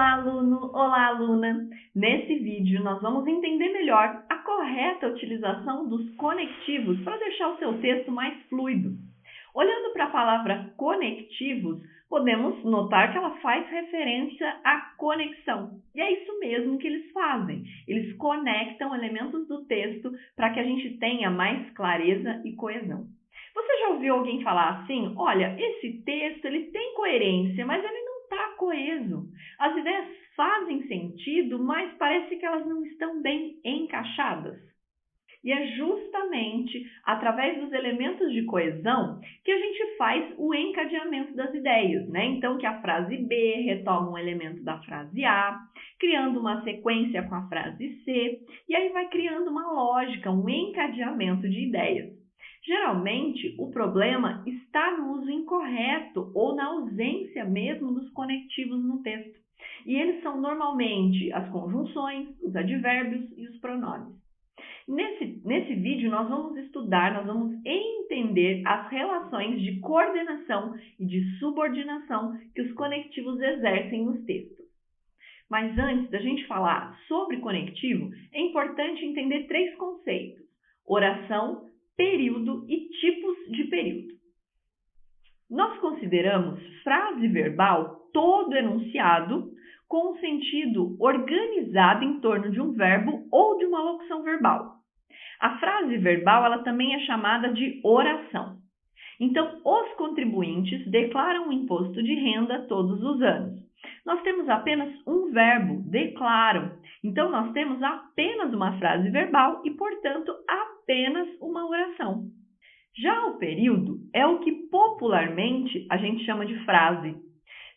Olá, aluno! Olá, aluna! Nesse vídeo, nós vamos entender melhor a correta utilização dos conectivos para deixar o seu texto mais fluido. Olhando para a palavra conectivos, podemos notar que ela faz referência à conexão. E é isso mesmo que eles fazem. Eles conectam elementos do texto para que a gente tenha mais clareza e coesão. Você já ouviu alguém falar assim? Olha, esse texto ele tem coerência, mas ele não está coeso. As ideias fazem sentido, mas parece que elas não estão bem encaixadas. E é justamente através dos elementos de coesão que a gente faz o encadeamento das ideias, né? Então, que a frase B retoma um elemento da frase A, criando uma sequência com a frase C, e aí vai criando uma lógica, um encadeamento de ideias. Geralmente, o problema está no uso incorreto ou na ausência mesmo dos conectivos no texto. E eles são normalmente as conjunções, os advérbios e os pronomes. Nesse vídeo, nós vamos entender as relações de coordenação e de subordinação que os conectivos exercem nos textos. Mas antes da gente falar sobre conectivo, é importante entender três conceitos: oração, período e tipos de período. Nós consideramos frase verbal todo enunciado com um sentido organizado em torno de um verbo ou de uma locução verbal. A frase verbal ela também é chamada de oração. Então, os contribuintes declaram o imposto de renda todos os anos. Nós temos apenas um verbo, declaram. Então, nós temos apenas uma frase verbal e, portanto, apenas uma oração. Já o período é o que popularmente a gente chama de frase.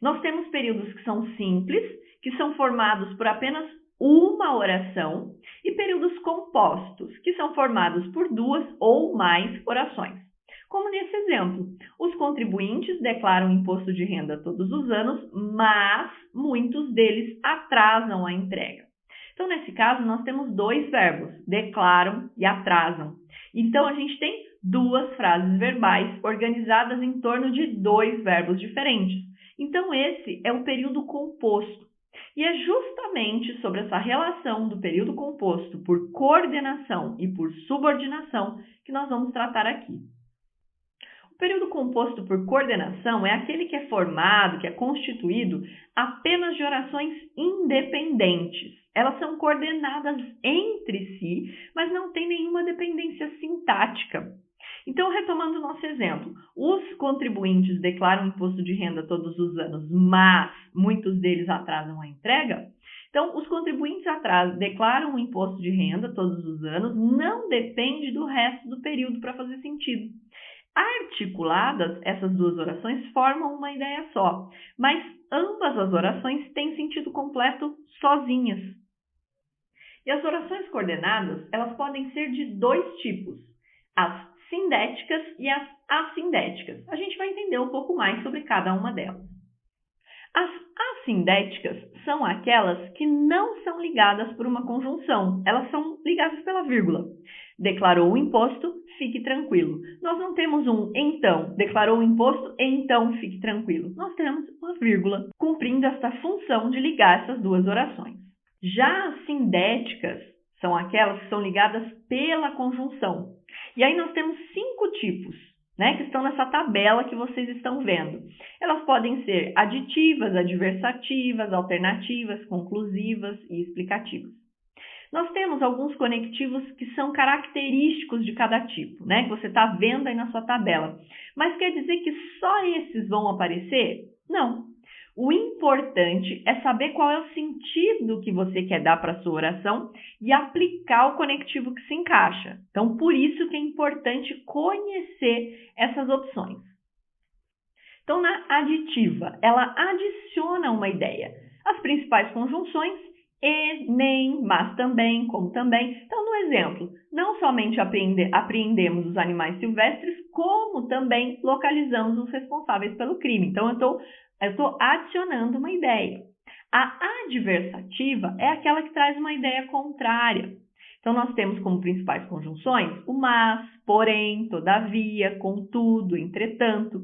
Nós temos períodos que são simples, que são formados por apenas uma oração, e períodos compostos, que são formados por duas ou mais orações. Como nesse exemplo, os contribuintes declaram imposto de renda todos os anos, mas muitos deles atrasam a entrega. Então, nesse caso, nós temos dois verbos, declaram e atrasam. Então, a gente tem duas frases verbais organizadas em torno de dois verbos diferentes. Então, esse é o período composto. E é justamente sobre essa relação do período composto por coordenação e por subordinação que nós vamos tratar aqui. O período composto por coordenação é aquele que é formado, que é constituído apenas de orações independentes. Elas são coordenadas entre si, mas não têm nenhuma dependência sintática. Então, retomando o nosso exemplo, os contribuintes declaram imposto de renda todos os anos, mas muitos deles atrasam a entrega. Então, os contribuintes declaram o imposto de renda todos os anos, não depende do resto do período para fazer sentido. Articuladas, essas duas orações formam uma ideia só, mas ambas as orações têm sentido completo sozinhas. E as orações coordenadas, elas podem ser de dois tipos: as sindéticas e as assindéticas. A gente vai entender um pouco mais sobre cada uma delas. As assindéticas são aquelas que não são ligadas por uma conjunção, elas são ligadas pela vírgula. Declarou o imposto, fique tranquilo. Nós não temos um então, declarou o imposto, então fique tranquilo. Nós temos uma vírgula, cumprindo essa função de ligar essas duas orações. Já as sindéticas são aquelas que são ligadas pela conjunção. E aí nós temos 5 tipos, né, que estão nessa tabela que vocês estão vendo. Elas podem ser aditivas, adversativas, alternativas, conclusivas e explicativas. Nós temos alguns conectivos que são característicos de cada tipo, né, que você está vendo aí na sua tabela. Mas quer dizer que só esses vão aparecer? Não. O importante é saber qual é o sentido que você quer dar para a sua oração e aplicar o conectivo que se encaixa. Então, por isso que é importante conhecer essas opções. Então, na aditiva, ela adiciona uma ideia. As principais conjunções, e, nem, mas também, como também. Então, no exemplo, não somente apreendemos os animais silvestres, como também localizamos os responsáveis pelo crime. Então, eu estou adicionando uma ideia. A adversativa é aquela que traz uma ideia contrária. Então, nós temos como principais conjunções o mas, porém, todavia, contudo, entretanto.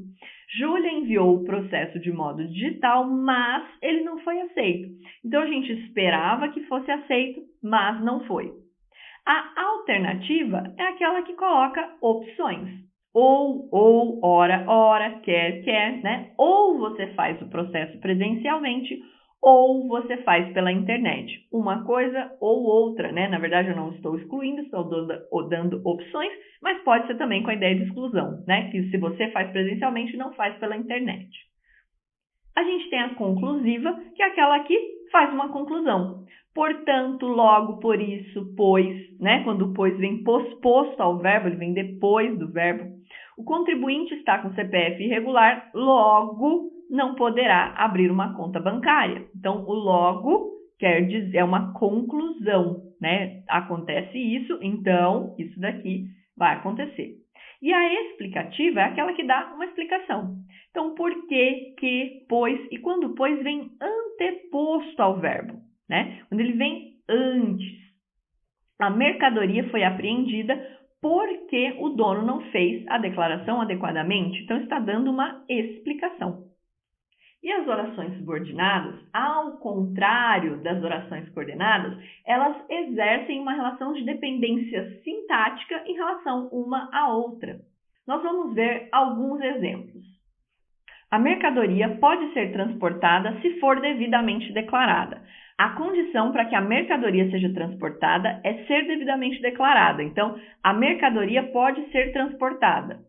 Júlia enviou o processo de modo digital, mas ele não foi aceito. Então, a gente esperava que fosse aceito, mas não foi. A alternativa é aquela que coloca opções. Ou, ora, quer, né? Ou você faz o processo presencialmente, ou você faz pela internet. Uma coisa ou outra, né? Na verdade, eu não estou excluindo, estou dando opções, mas pode ser também com a ideia de exclusão, né? Que se você faz presencialmente, não faz pela internet. A gente tem a conclusiva, que é aquela que faz uma conclusão. Portanto, logo, por isso, pois, né? Quando o pois vem posposto ao verbo, ele vem depois do verbo. O contribuinte está com CPF irregular, logo não poderá abrir uma conta bancária. Então, o logo quer dizer, é uma conclusão, né? Acontece isso, então isso daqui vai acontecer. E a explicativa é aquela que dá uma explicação. Então, por que, pois, e quando o pois vem anteposto ao verbo, né? Quando ele vem antes. A mercadoria foi apreendida porque o dono não fez a declaração adequadamente. Então, está dando uma explicação. E as orações subordinadas, ao contrário das orações coordenadas, elas exercem uma relação de dependência sintática em relação uma à outra. Nós vamos ver alguns exemplos. A mercadoria pode ser transportada se for devidamente declarada. A condição para que a mercadoria seja transportada é ser devidamente declarada. Então, a mercadoria pode ser transportada.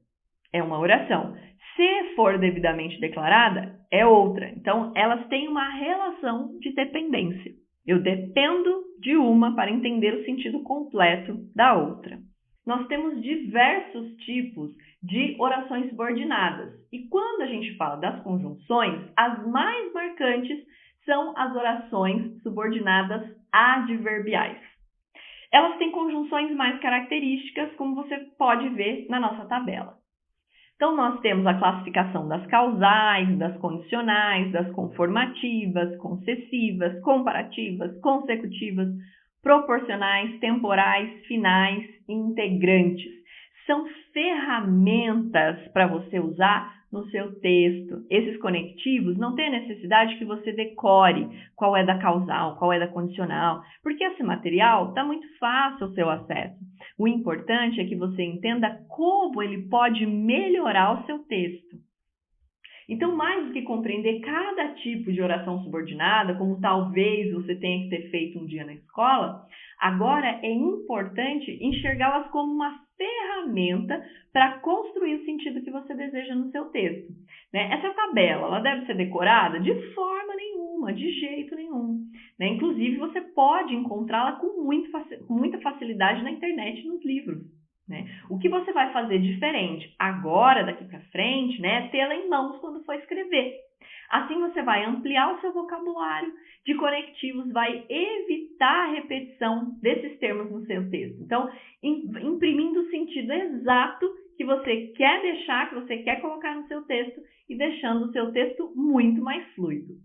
É uma oração. Se for devidamente declarada, é outra. Então, elas têm uma relação de dependência. Eu dependo de uma para entender o sentido completo da outra. Nós temos diversos tipos de orações subordinadas. E quando a gente fala das conjunções, as mais marcantes são as orações subordinadas adverbiais. Elas têm conjunções mais características, como você pode ver na nossa tabela. Então, nós temos a classificação das causais, das condicionais, das conformativas, concessivas, comparativas, consecutivas, proporcionais, temporais, finais e integrantes. São ferramentas para você usar no seu texto. Esses conectivos não tem necessidade que você decore qual é da causal, qual é da condicional, porque esse material está muito fácil o seu acesso. O importante é que você entenda como ele pode melhorar o seu texto. Então, mais do que compreender cada tipo de oração subordinada, como talvez você tenha que ter feito um dia na escola, agora é importante enxergá-las como uma ferramenta para construir o sentido que você deseja no seu texto. Né? Essa tabela, ela deve ser decorada de forma nenhuma, de jeito nenhum. Né? Inclusive, você pode encontrá-la com muita facilidade na internet e nos livros. Né? O que você vai fazer diferente agora, daqui para frente, né, é tê-la em mãos quando for escrever. Assim você vai ampliar o seu vocabulário de conectivos, vai evitar a repetição desses termos no seu texto. Então, imprimindo o sentido exato que você quer deixar, que você quer colocar no seu texto e deixando o seu texto muito mais fluido.